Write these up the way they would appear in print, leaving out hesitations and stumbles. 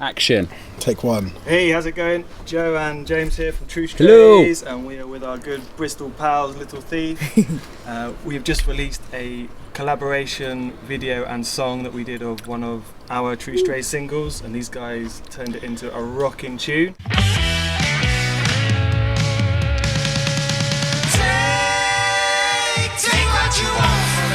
Action. Take one. Hey, how's it going? Joe and James here from True Strays. Hello. And we are with our good Bristol pals, Little Thief. We've just released a collaboration video and song that we did of one of our True Strays singles, and these guys turned it into a rocking tune. Take what you want from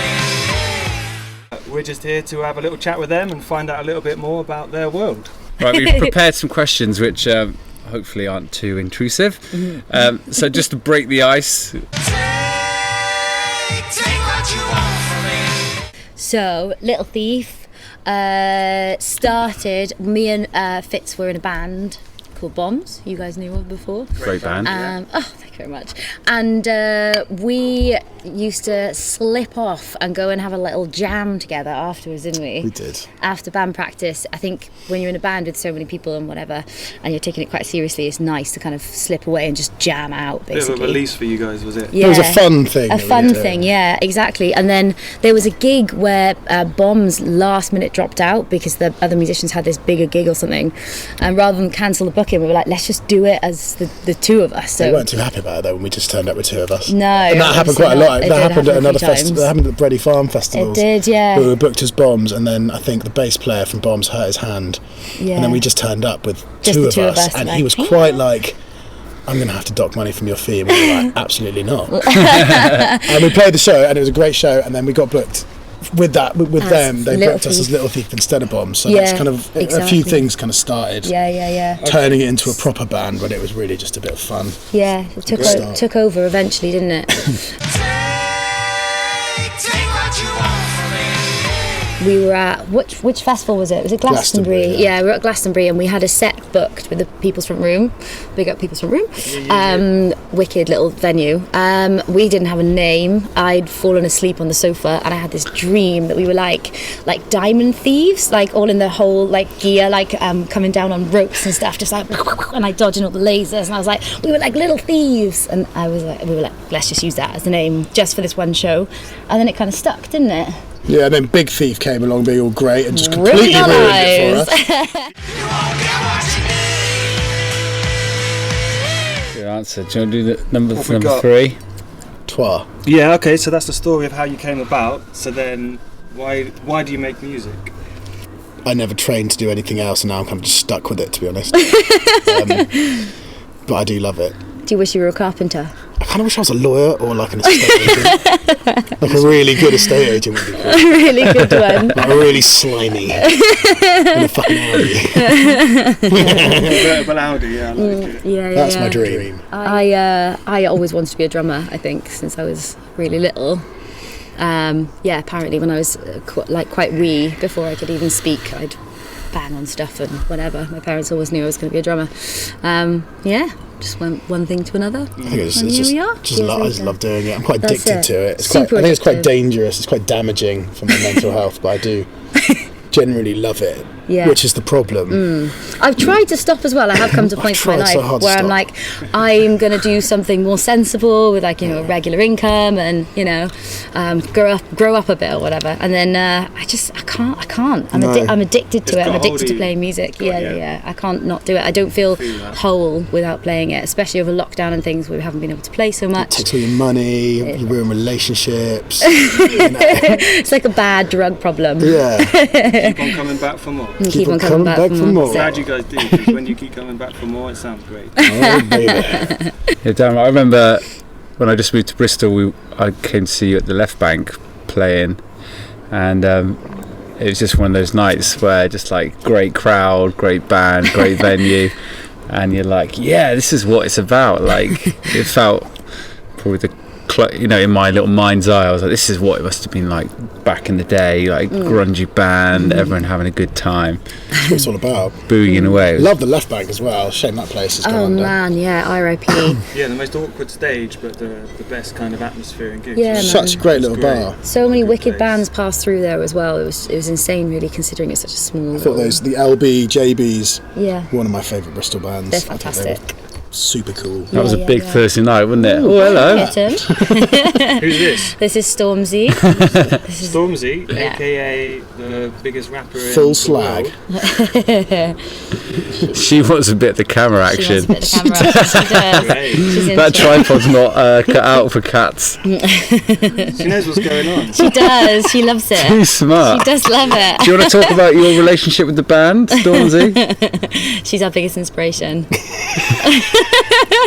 me. We're just here to have a little chat with them and find out a little bit more about their world. Right, we've prepared some questions which hopefully aren't too intrusive. So just to break the ice. Take what you want from me. So, Little Thief started, me and Fitz were in a band called Bombs, you guys knew of before. Great band. Oh, thank you very much. And we used to slip off and go and have a little jam together afterwards, didn't we? We did. After band practice. I think when you're in a band with so many people and whatever, and you're taking it quite seriously, it's nice to kind of slip away and just jam out, basically. Bit of a release for you guys, was it? Yeah. It was a fun thing. A fun thing, yeah, exactly. And then there was a gig where Bombs last minute dropped out because the other musicians had this bigger gig or something. And rather than cancel the booking, we were like, let's just do it as the two of us. So they weren't too happy about it though when we just turned up with two of us. No. And that happened quite a lot. That happened at another festival. That happened at the Bredy Farm Festival. It did, yeah. We were booked as Bombs, and then I think the bass player from Bombs hurt his hand. Yeah. And then we just turned up with two of us. And he was quite like, I'm going to have to dock money from your fee. And we were like, absolutely not. And we played the show, and it was a great show, and then we got booked with them. They booked us as Little Thief instead of Bombs. So that's kind of a few things kind of started. Turning it into a proper band when it was really just a bit of fun. Yeah, it took over eventually, didn't it? Take what you want from me. We were at which festival was it? Was it Glastonbury? Yeah, we were at Glastonbury and we had a set booked with the People's Front Room. Big up People's Front Room. Wicked little venue. We didn't have a name. I'd fallen asleep on the sofa and I had this dream that we were like diamond thieves, like all in the whole like gear, like coming down on ropes and stuff, just like and I dodging all the lasers, and I was like, we were like little thieves, and we were like, let's just use that as the name just for this one show, and then it kind of stuck, didn't it? Yeah, and then Big Thief came along being all great and just completely ruined it for us. Good answer. Do you want to do the number 3? Trois. Yeah, okay, so that's the story of how you came about. So then, why do you make music? I never trained to do anything else, and now I'm kind of just stuck with it, to be honest. But I do love it. Do you wish you were a carpenter? I kind of wish I was a lawyer or like an estate agent. Like a really good estate agent would be cool. A really good one. Like a really slimy. In a fucking Audi. But Audi, yeah, I like it. Yeah, that's my dream. I always wanted to be a drummer, I think, since I was really little. Apparently when I was quite wee, before I could even speak, I'd bang on stuff and whatever. My parents always knew I was going to be a drummer. Just went one thing to another. I think I just love doing it. I'm quite addicted to it. I think it's quite dangerous. It's quite damaging for my mental health, but I do generally love it. Yeah. Which is the problem. I've tried to stop as well. I have come to points in my life where I'm like, I'm going to do something more sensible with like, a regular income and, grow up a bit or whatever. And then I can't. I'm addicted to it. I'm addicted to playing music. Yeah. I can't not do it. I don't feel whole without playing it, especially over lockdown and things where we haven't been able to play so much. It takes all your money, you ruin relationships. It's like a bad drug problem. Yeah. Keep on coming back for more. Keep on coming back for more. I'm glad you guys do, because when you keep coming back for more, it sounds great. Oh, baby. Yeah, damn. I remember when I just moved to Bristol, I came to see you at the Left Bank playing, and it was just one of those nights where just like great crowd, great band, great venue, and you're like, yeah, this is what it's about. Like it felt probably in my little mind's eye, I was like, this is what it must have been like back in the day, like grungy band, everyone having a good time. That's what it's all about. Boogieing away. Love the Left Bank as well. Shame that place has gone under. Oh man, yeah, R.I.P. Yeah, the most awkward stage, but the best kind of atmosphere and gigs. Yeah, such a great little bar. So many wicked bands passed through there as well. It was insane, really, considering it's such a small. I thought the LB JBs. Yeah. One of my favourite Bristol bands. They're fantastic. super cool. That was a big Thursday night, wasn't it? Ooh, hello. Who's this? This is Stormzy. Stormzy, aka the biggest rapper in Full the slag. world. She wants a bit of the camera action. She wants a bit of the camera. She does. Great. She's into That tripod's not cut out for cats. She knows what's going on. She does. She loves it. Too smart. She does love it. Do you want to talk about your relationship with the band, Stormzy? She's our biggest inspiration.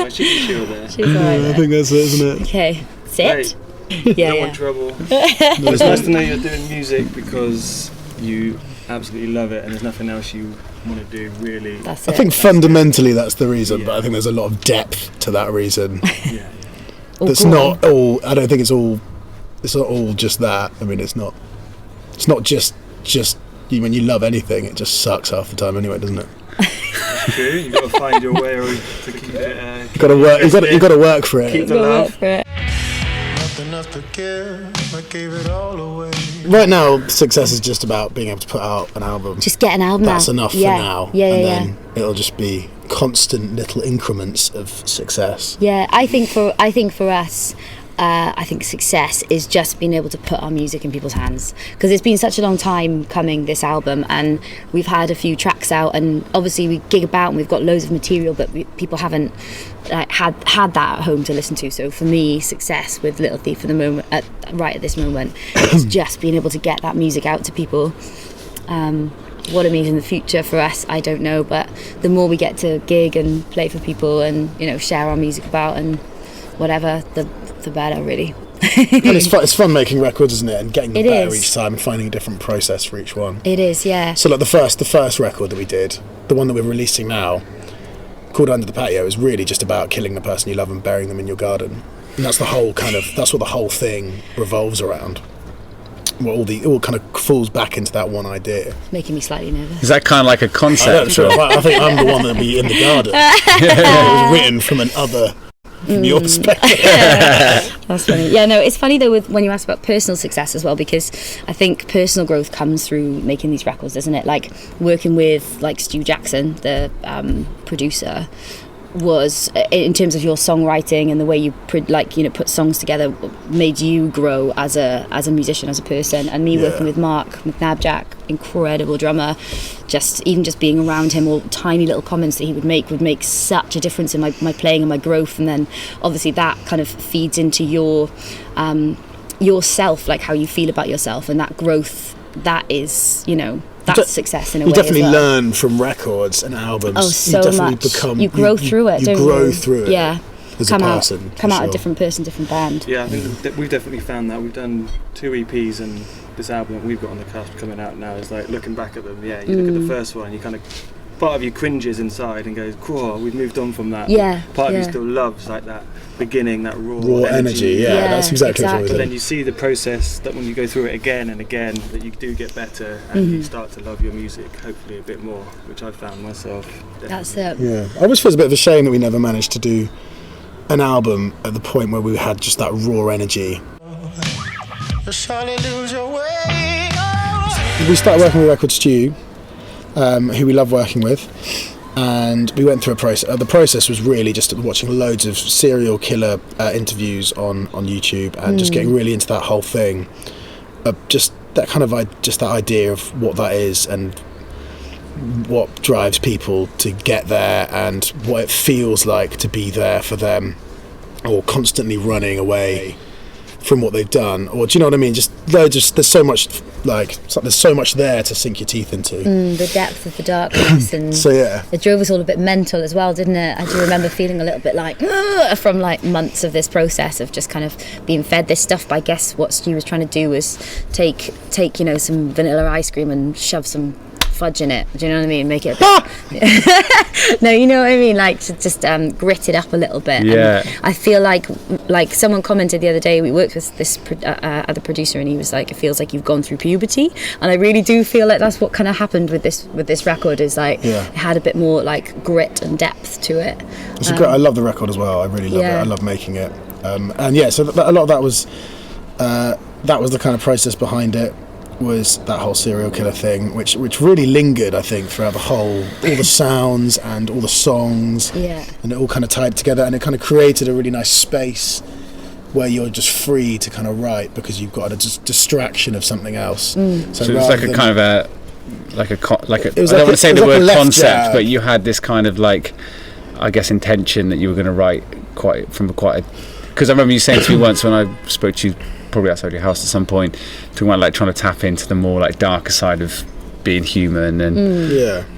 She can chill there. She's alright. I think that's it, isn't it? Okay, sit. Great. Yeah, No yeah. one trouble. It's nice to know you're doing music because you absolutely love it and there's nothing else you want to do really. That's I it. think fundamentally that's the reason, Yeah. but I think there's a lot of depth to that reason. Yeah. Oh, That's go on. not all. I don't think it's not all just that. I mean, it's not just when you love anything, it just sucks half the time anyway, doesn't it? True. You've got to find your way to keep it. You got to work. You got to work for Keep it. the Go love. work for it. Nothing else to give, I gave it all away. Right now, success is just about being able to put out an album. Just get an album That's out. enough Yeah. for now. Yeah, and yeah, then it'll just be constant little increments of success. Yeah, I think for us, I think success is just being able to put our music in people's hands, because it's been such a long time coming, this album, and we've had a few tracks out, and obviously we gig about and we've got loads of material, but people haven't had that at home to listen to. So for me, success with Little Thief right at this moment is just being able to get that music out to people. What it means in the future for us, I don't know, but the more we get to gig and play for people and, you know, share our music about and whatever, the better, really. And it's fun making records, isn't it? And getting them It better is. each time and finding a different process for each one. It is, yeah. So like the first record that we did, the one that we're releasing now, called Under the Patio, is really just about killing the person you love and burying them in your garden. And that's what the whole thing revolves around. Well, it all kind of falls back into that one idea. Making me slightly nervous. Is that kind of like a I don't concept? know, I think I'm the one that'll be in the garden. It was written from your perspective. That's funny. Yeah, no, it's funny though when you ask about personal success as well, because I think personal growth comes through making these records, doesn't it? Like working with like Stu Jackson, the producer, was, in terms of your songwriting and the way you put songs together, made you grow as a musician, as a person. And me working with Mark McNabjack, incredible drummer, just being around him, all tiny little comments that he would make such a difference in my playing and my growth. And then obviously that kind of feeds into yourself, like how you feel about yourself, and that growth, that is, you know, that's success in a way. You definitely as well. learn from records and albums. Oh, so you definitely much. You grow through it, don't you? You grow through it. Yeah. As come a person. out sure. a different person, different band. Yeah, I think that we've definitely found that. We've done 2 EPs, and this album that we've got on the cusp coming out now is like looking back at them. Yeah, you look at the first one, you kind of, part of you cringes inside and goes, "Cool, we've moved on from that." Yeah. Part of you yeah. still loves like that beginning, that raw energy. Yeah, Yeah, that's exactly what But it then is. you see the process that when you go through it again and again, that you do get better and you start to love your music, hopefully a bit more, which I've found myself. Definitely. That's it. Yeah, I always feel it's a bit of a shame that we never managed to do an album at the point where we had just that raw energy. Surely lose your way. Oh. We started working with Record Stew, who we love working with, and we went through a process. The process was really just watching loads of serial killer interviews on YouTube and just getting really into that whole thing. Just that idea of what that is and what drives people to get there and what it feels like to be there for them, or constantly running away from what they've done, or do you know what I mean? Just there's so much there to sink your teeth into. The depth of the darkness, and So yeah, it drove us all a bit mental as well, didn't it? I do remember feeling a little bit like from like months of this process of just kind of being fed this stuff. But I guess what Stu was trying to do was take some vanilla ice cream and shove some fudge in it. Do you know what I mean? Make it a bit no, you know what I mean, like to just grit it up a little bit. Yeah. And I feel like someone commented the other day, we worked with this other producer, and he was like, it feels like you've gone through puberty. And I really do feel like that's what kind of happened with this record, is like it had a bit more like grit and depth to it. it's great. I love the record as well. I really love it. I love making it. And yeah, so a lot of that was the kind of process behind it. was that whole serial killer thing, which really lingered, I think, throughout all the sounds and all the songs. Yeah. And it all kind of tied together, and it kind of created a really nice space where you're just free to kind of write because you've got a distraction of something else. So it was like a kind of a I don't want to say the word concept, but you had this kind of like, I guess, intention that you were going to write because I remember you saying to me once when I spoke to you, probably outside your house at some point, talking about like trying to tap into the more like darker side of being human. And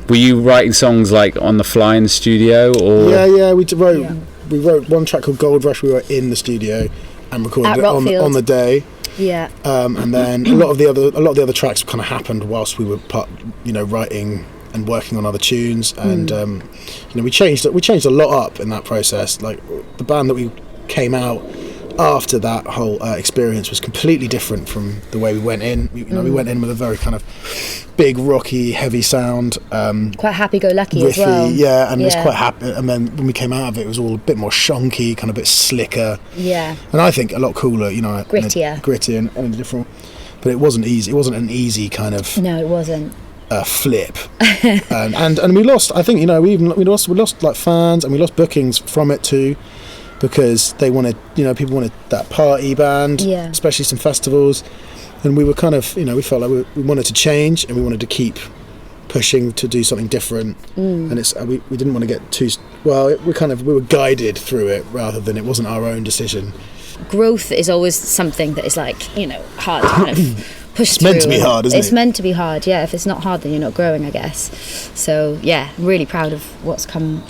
were you writing songs like on the fly in the studio, or we wrote one track called Gold Rush. We were in the studio and recorded it on the day. Yeah. And then a lot of the other tracks kind of happened whilst we were writing and working on other tunes. And we changed a lot up in that process. Like the band that we came out after that whole experience was completely different from the way we went in. We went in with a very kind of big, rocky, heavy sound. Quite happy-go-lucky riffy, as well. Yeah, and it was quite happy. And then when we came out of it was all a bit more shonky, kind of a bit slicker. Yeah. And I think a lot cooler, Grittier. Gritty and a different. But it wasn't easy. It wasn't an easy kind of. No, it wasn't. Flip. and we lost. I think we lost like fans, and we lost bookings from it too. Because they wanted, people wanted that party band, especially some festivals, and we were kind of, we felt like we wanted to change and we wanted to keep pushing to do something different. And it's we didn't want to get too well. We were guided through it rather than it wasn't our own decision. Growth is always something that is like hard to kind of push through. It's meant to be hard, isn't it? It's meant to be hard. Yeah, if it's not hard, then you're not growing, I guess. So yeah, I'm really proud of what's come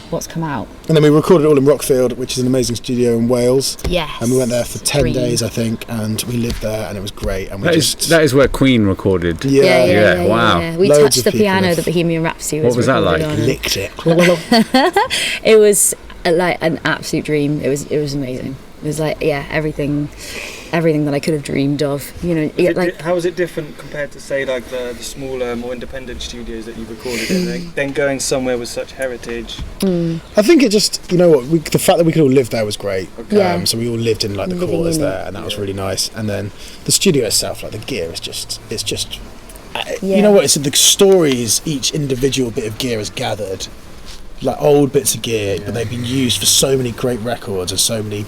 out. And then we recorded it all in Rockfield, which is an amazing studio in Wales. Yes. And we went there for 10 days, I think, and we lived there, and it was great. And that is where Queen recorded. Yeah. Wow. Yeah. We Loads touched the piano that Bohemian Rhapsody was. What was that like? Licked it. It was like an absolute dream. It was amazing. It was like everything that I could have dreamed of. How was it different compared to say like the smaller, more independent studios that you recorded in? Then going somewhere with such heritage. I think it just the fact that we could all live there was great. Okay. So we all lived in like the quarters there, and that was really nice. And then the studio itself, like the gear is just. You know what? It's the stories each individual bit of gear has gathered, like old bits of gear, but they've been used for so many great records and so many.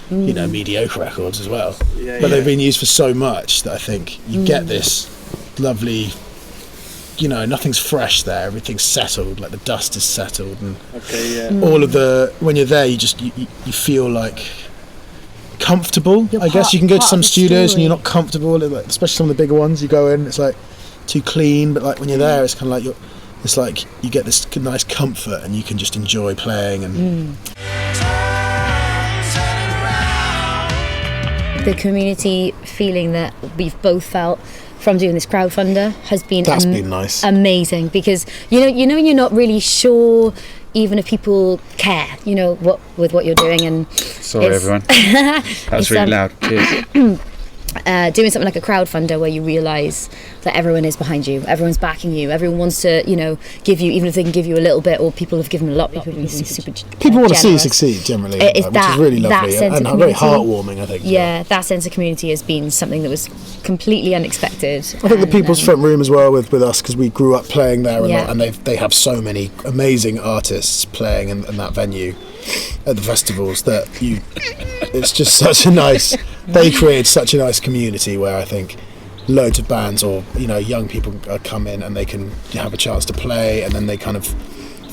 Mediocre records as well, but they've been used for so much that I think you get this lovely, nothing's fresh there, everything's settled, like the dust is settled, and all of when you're there, you feel like comfortable. I guess you can go to some studios and you're not comfortable, especially some of the bigger ones. You go in, it's like too clean, but like when you're there, it's kind of like it's like you get this nice comfort and you can just enjoy playing and. The community feeling that we've both felt from doing this crowdfunder has been been nice, amazing, because you're not really sure even if people care with what you're doing. And sorry everyone, that's really loud. Cheers. Doing something like a crowdfunder where you realise that everyone is behind you, everyone's backing you, everyone wants to give you, even if they can give you a little bit, or people have given a lot, people want to see you succeed generally, which is really lovely and very heartwarming, I think. That sense of community has been something that was completely unexpected. I think the People's Front Room as well with us, because we grew up playing there a lot, and they have so many amazing artists playing in that venue at the festivals that it's just such a nice. They created such a nice community where I think loads of bands or young people come in and they can have a chance to play, and then they kind of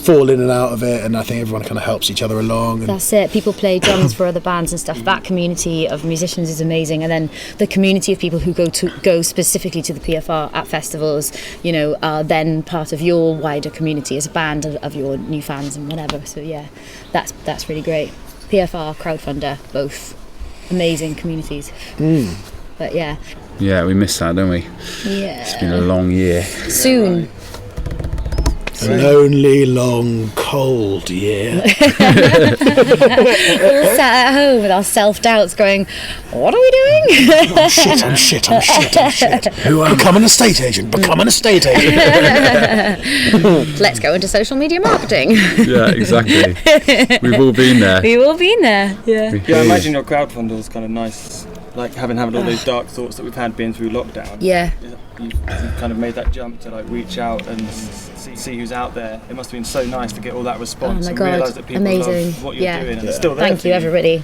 fall in and out of it, and I think everyone kind of helps each other along. And that's it. People play drums for other bands and stuff. That community of musicians is amazing, and then the community of people who go specifically to the PFR at festivals, are then part of your wider community as a band of your new fans and whatever. So that's really great. PFR, crowdfunder, both amazing communities. But we miss that, don't we? It's been a long year. Soon. A lonely, long, cold year. All sat at home with our self-doubts going, what are we doing? I'm shit. Become an estate agent. Let's go into social media marketing. Yeah, exactly. We've all been there. Yeah. I imagine your crowdfunder was kind of nice like having all those dark thoughts that we've had being through lockdown. Yeah. You've kind of made that jump to like reach out and see who's out there. It must have been so nice to get all that response and realise that people love what you're doing, and it's still there. Thank you, everybody.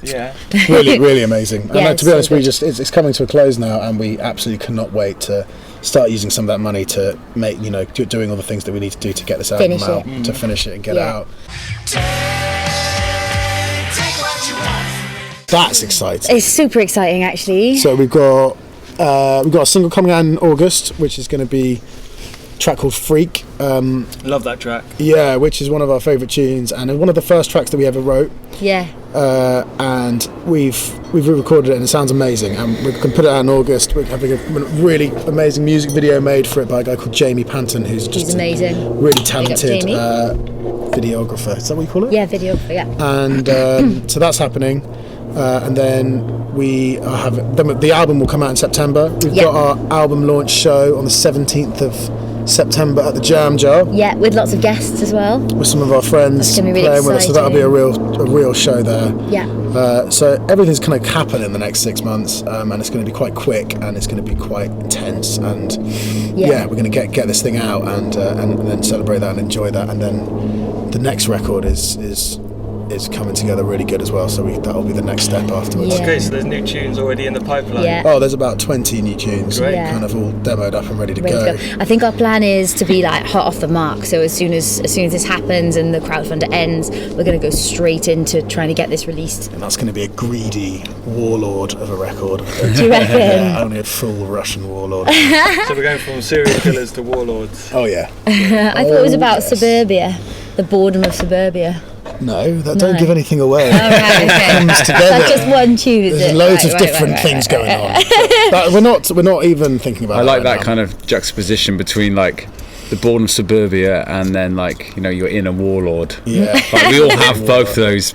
Yeah. Really amazing. Yeah, and to be honest, so it's coming to a close now, and we absolutely cannot wait to start using some of that money to make, doing all the things that we need to do to get this album out, to finish it and get it out. That's exciting. It's super exciting, actually. So we've got a single coming out in August, which is going to be a track called Freak. Love that track. Yeah, which is one of our favourite tunes, and one of the first tracks that we ever wrote. Yeah. And we've re-recorded it, and it sounds amazing. And we're going to put it out in August. We're having a really amazing music video made for it by a guy called Jamie Panton, who's just amazing, really talented videographer. Is that what you call it? Yeah, videographer. Yeah. And so that's happening. And then the album will come out in September. We've got our album launch show on the 17th of September at the Jam Jar. Yeah, with lots of guests as well. With some of our friends playing with us, so that'll be a real show there. Yeah. So everything's going to happen in the next 6 months, and it's going to be quite quick, and it's going to be quite intense, and we're going to get this thing out and then celebrate that and enjoy that, and then the next record is coming together really good as well, so that'll be the next step afterwards. Okay, so there's new tunes already in the pipeline. Yeah. Oh, there's about 20 new tunes, kind of all demoed up and ready to go. I think our plan is to be like hot off the mark, so as soon as this happens and the crowdfunder ends, we're going to go straight into trying to get this released. And that's going to be a greedy warlord of a record. Do you reckon? Yeah, only a full Russian warlord. So we're going from serial killers to warlords. Oh yeah. I thought it was about suburbia, the boredom of suburbia. No, don't give anything away. Oh, right, okay. It comes together. That's just one tune, is There's it? loads of different things going on. But we're not even thinking about. I like that now. kind of juxtaposition between like the boredom of suburbia and then like your inner warlord. Yeah. Like, we all have both of those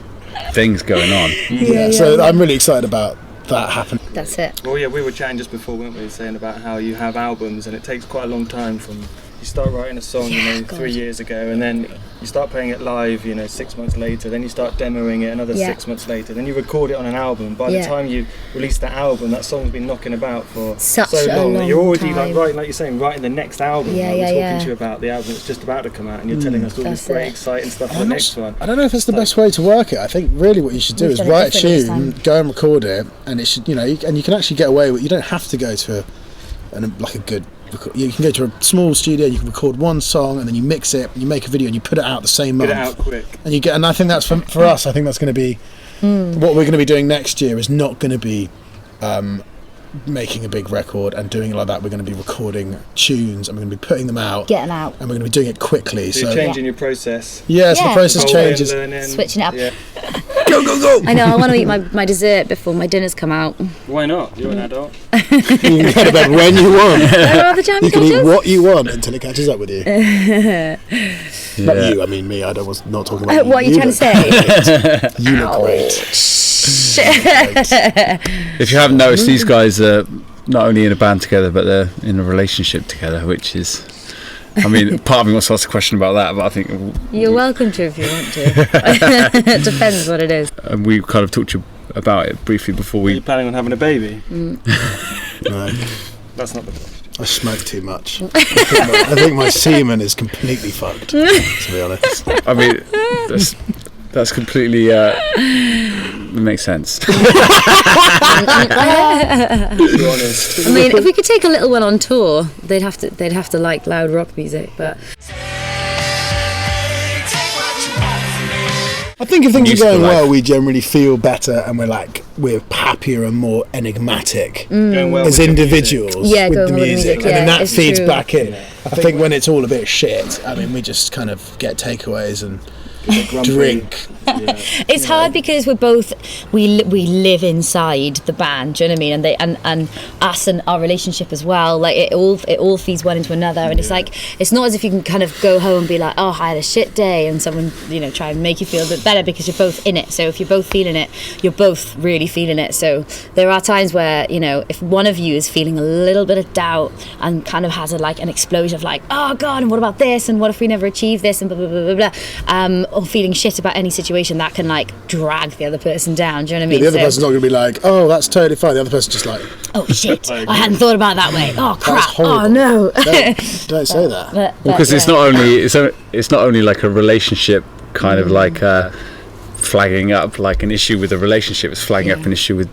things going on. Yeah. So I'm really excited about that happening. That's it. Well, yeah, we were chatting just before, weren't we, saying about how you have albums and it takes quite a long time from you start writing a song 3 years ago, and then you start playing it live 6 months later, then you start demoing it another 6 months later, then you record it on an album. By the time you release that album, that song's been knocking about for so long that you're already like you're saying, writing the next album. We're talking to you about the album that's just about to come out, and you're telling us all this great exciting stuff for the next one. I don't know if it's the best way to work it. I think really what you should do is write a tune, go and record it, and it should and you can actually get away with. You don't have to go to a good. You can go to a small studio, you can record one song, and then you mix it, you make a video, and you put it out the same month. Get it out quick. And I think that's for us. I think that's going to be what we're going to be doing next year. Is not going to be making a big record and doing it like that. We're going to be recording tunes, and we're going to be putting them out, getting out, and we're going to be doing it quickly. So you're changing your process. Yeah, so the process changes. Switching it up. Yeah. Go! I know. I want to eat my dessert before my dinner's come out. Why not? You're an adult. You can go to bed when you want. You can eat what you want until it catches up with you. Not you, I mean me. I was not talking about you. What are you trying to say? You look great. If you haven't noticed, these guys are not only in a band together, but they're in a relationship together, which is... I mean, part of me wants to ask a question about that, but I think... You're welcome to if you want to. It depends what it is. And we kind of talked to you about it briefly before we... Are you planning on having a baby? No. That's not the question. I smoke too much. I think my semen is completely fucked, to be honest. I mean, that's completely... makes sense. To be honest. I mean, if we could take a little one on tour, they'd have to like loud rock music, but... I think if things are going well, we generally feel better, and we're happier and more enigmatic as individuals with the music, and then that feeds back in. I think when it's all a bit shit, I mean, we just kind of get takeaways and drink. It's hard because we live inside the band, do you know what I mean? And us and our relationship as well, like it all feeds one into another, and it's like it's not as if you can kind of go home and be like, oh, I had a shit day, and someone try and make you feel a bit better, because you're both in it. So if you're both feeling it, you're both really feeling it. So there are times where if one of you is feeling a little bit of doubt and kind of has an explosion of like, oh god, and what about this, and what if we never achieve this, and blah blah blah blah blah, or feeling shit about any situation that can like drag the other person down. Do you know what I mean? The other person's not going to be like, oh, that's totally fine. The other person's just like, oh shit, I hadn't thought about it that way. Oh crap! Oh no! Don't say that. Because it's not only like a relationship kind of like flagging up like an issue with a relationship. It's flagging up an issue with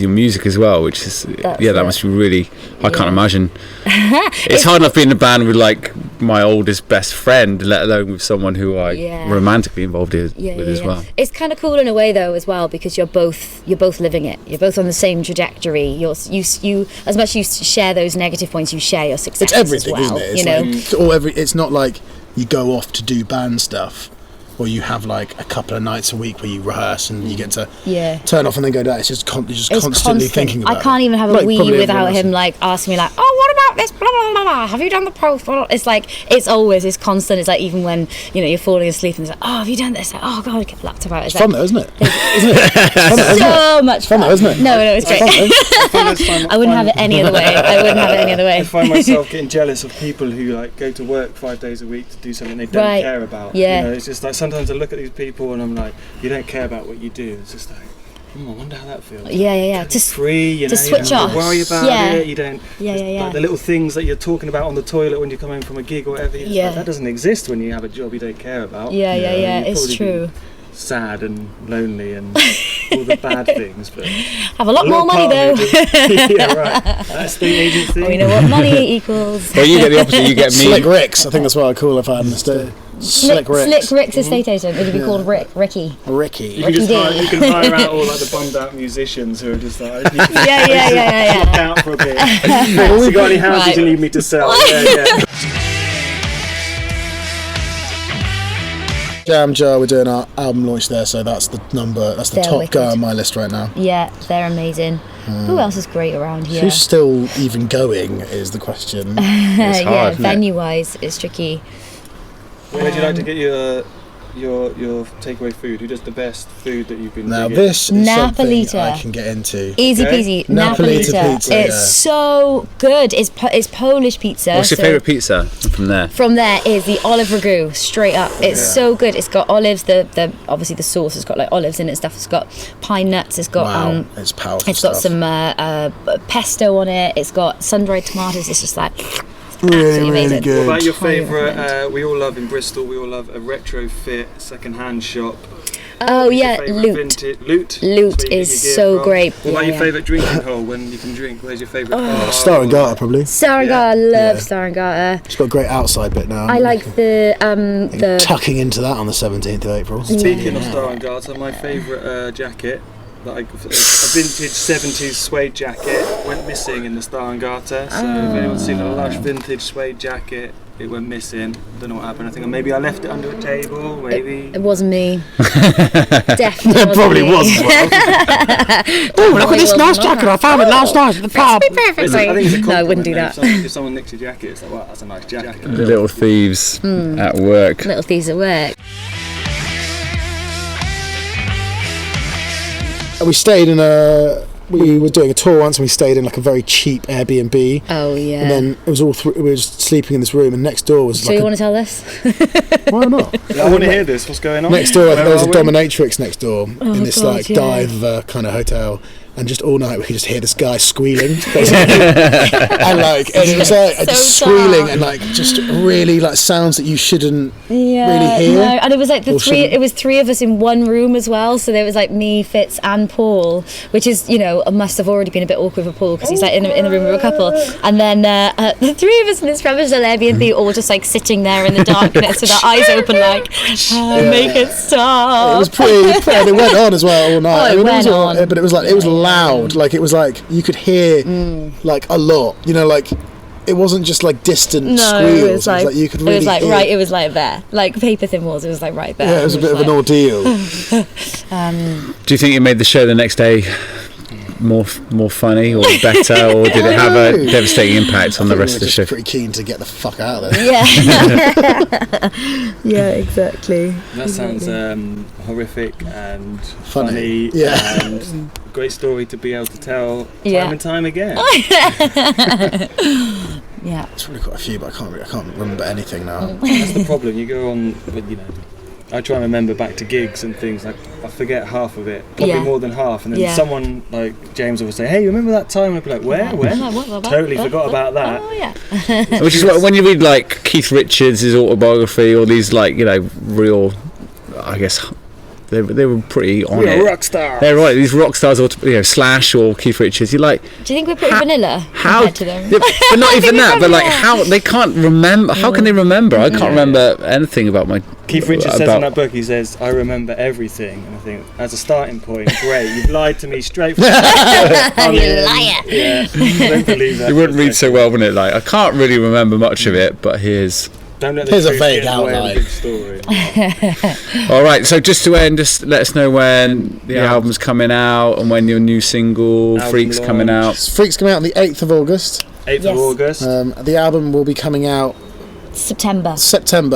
your music as well, which is that must be really. I can't imagine. It's hard enough being in a band with like my oldest best friend, let alone with someone who I romantically involved with as well. It's kind of cool in a way though as well, because you're both living it. You're both on the same trajectory. You as much as you share those negative points, you share your success. It's everything, as well, isn't it? It's it's not like you go off to do band stuff, or you have like a couple of nights a week where you rehearse and you get to turn off and then go down. It's just constantly thinking about it. I can't even have a wee without him like asking me like, oh, what about this, blah blah blah blah, have you done the post, blah, blah. It's like it's constant. It's like even when you're falling asleep and it's like, oh, have you done this, like, oh god, I get the laptop out. It's fun though, isn't it? So much fun though, isn't it? No, it's great. I wouldn't have it any other way. I find myself getting jealous of people who like go to work 5 days a week to do something they don't care about. It's just like sometimes I look at these people and I'm like, you don't care about what you do. It's just like, I wonder how that feels. Just free, to switch off. You don't worry about it. You don't. Like the little things that you're talking about on the toilet when you come home from a gig or whatever. Like, that doesn't exist when you have a job you don't care about. It's true. Sad and lonely and all the bad things, but have a lot more money though. Yeah, right. That's the agency. We know what money equals. Well, you get the opposite. You get me. Slick Ricks. I think that's what I call it if I understood. Slick Ricks estate agent. Would you be called Ricky? You can hire out all like the bummed out musicians who are just like, look out for a bit. You got any houses you need me to sell? Jam Jar, we're doing our album launch there, so that's the top guy on my list right now. Yeah, they're amazing. Who else is great around here? Who's still even going is the question. It's hard, venue wise, it's tricky. Where would you like to get your takeaway food? Who does the best food that you've been now digging? This is something I can get into. Easy peasy. Napolita pizza. It's so good. It's Polish pizza. What's your favourite pizza from there? From there is the olive ragu, straight up. It's so good. It's got olives, the obviously the sauce has got like olives in it and stuff. It's got pine nuts, it's got it's powerful. It's got some pesto on it, it's got sun-dried tomatoes. It's just like really good. What about your favourite? We all love in Bristol. We all love a retrofit second-hand shop. Oh yeah, Loot. Loot is so great. What about your favourite drinking hole when you can drink? Where's your favourite bar? Star and Garter probably. Star and Garter, love Star and Garter. It's got a great outside bit now. I like the tucking into that on the 17th of April. Speaking of Star and Garter, my favourite jacket. Like a vintage 70s suede jacket went missing in the Star and Garter. So if anyone's seen a lush vintage suede jacket, it went missing. Don't know what happened. I think maybe I left it under a table. Maybe it wasn't me. Definitely it probably was. Oh, look at this nice jacket! I found it last night at the pub. No, I wouldn't do that. If someone nicks your jacket, it's like, wow, that's a nice jacket. The little thieves at work. Little thieves at work. We stayed in we were doing a tour once and we stayed in like a very cheap Airbnb. Oh yeah. And then it was all we were just sleeping in this room and next door was so you want to tell this? Why not? I want to hear this. What's going on? Next door there was a dominatrix next door in this dive kind of hotel. And just all night we could just hear this guy squealing, basically. and it was like just squealing and like just really like sounds that you shouldn't really hear. No. And it was like it was three of us in one room as well. So there was like me, Fitz, and Paul, which is must have already been a bit awkward for Paul because he's like in the room with a couple. And then the three of us in this professional Airbnb all just like sitting there in the darkness with our eyes open, like make it stop. It was pretty. It went on as well all night. It went on, but it was like it was loud, like it was like you could hear like a lot, like it wasn't just like distant squeals. It was like you could really hear. Right, it was like there, like paper thin walls. It was like right there. Yeah, it was a bit of an ordeal. Do you think it made the show the next day more funny or better, or did it have a devastating impact on the rest of the show? Pretty keen to get the fuck out of there. Yeah, exactly. That sounds horrific and funny and a great story to be able to tell time and time again. It's really got a few, but I can't remember anything now. That's the problem. You go on with I try and remember back to gigs and things. Like I forget half of it, probably more than half. And then someone like James will say, "Hey, you remember that time?" And I'd be like, "Where? When?" Totally forgot about that. Oh yeah. Which is when you read like Keith Richards' autobiography, or these like real, I guess. They were pretty on it. Rock star. They're right. These rock stars, or Slash or Keith Richards. You're like, do you think we're pretty vanilla compared to them? But not even that. But like, how they can't remember? How can they remember? I can't remember anything about my. Keith Richards says in that book, he says, "I remember everything," and I think as a starting point, great. You've lied to me straight from the start. You liar. Yeah, I don't believe that. It wouldn't read so well, wouldn't it? Like, I can't really remember much of it, but here's. Here's a vague outline. Story. All right, so just to end, just let us know when the album's coming out and when your new single Freak's coming out. Freak's coming out on the 8th of August. 8th of August. The album will be coming out September,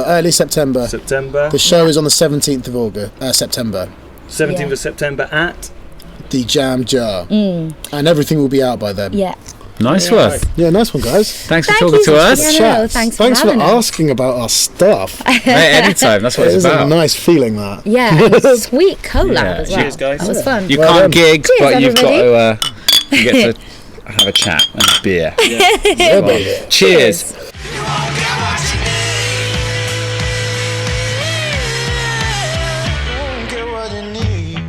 early September. The show is on the 17th of September. 17th of September at the Jam Jar, and everything will be out by then. Yeah. Nice one. Yeah, nice one, guys. Thanks for talking to us. Thanks for asking about our stuff. Anytime, that's what it's about. It was a nice feeling, that. Yeah, and a sweet collab as well. Cheers, guys. That was fun. You can't gig, but you've everybody. got to you get to have a chat and a beer. Yeah, baby. Cheers.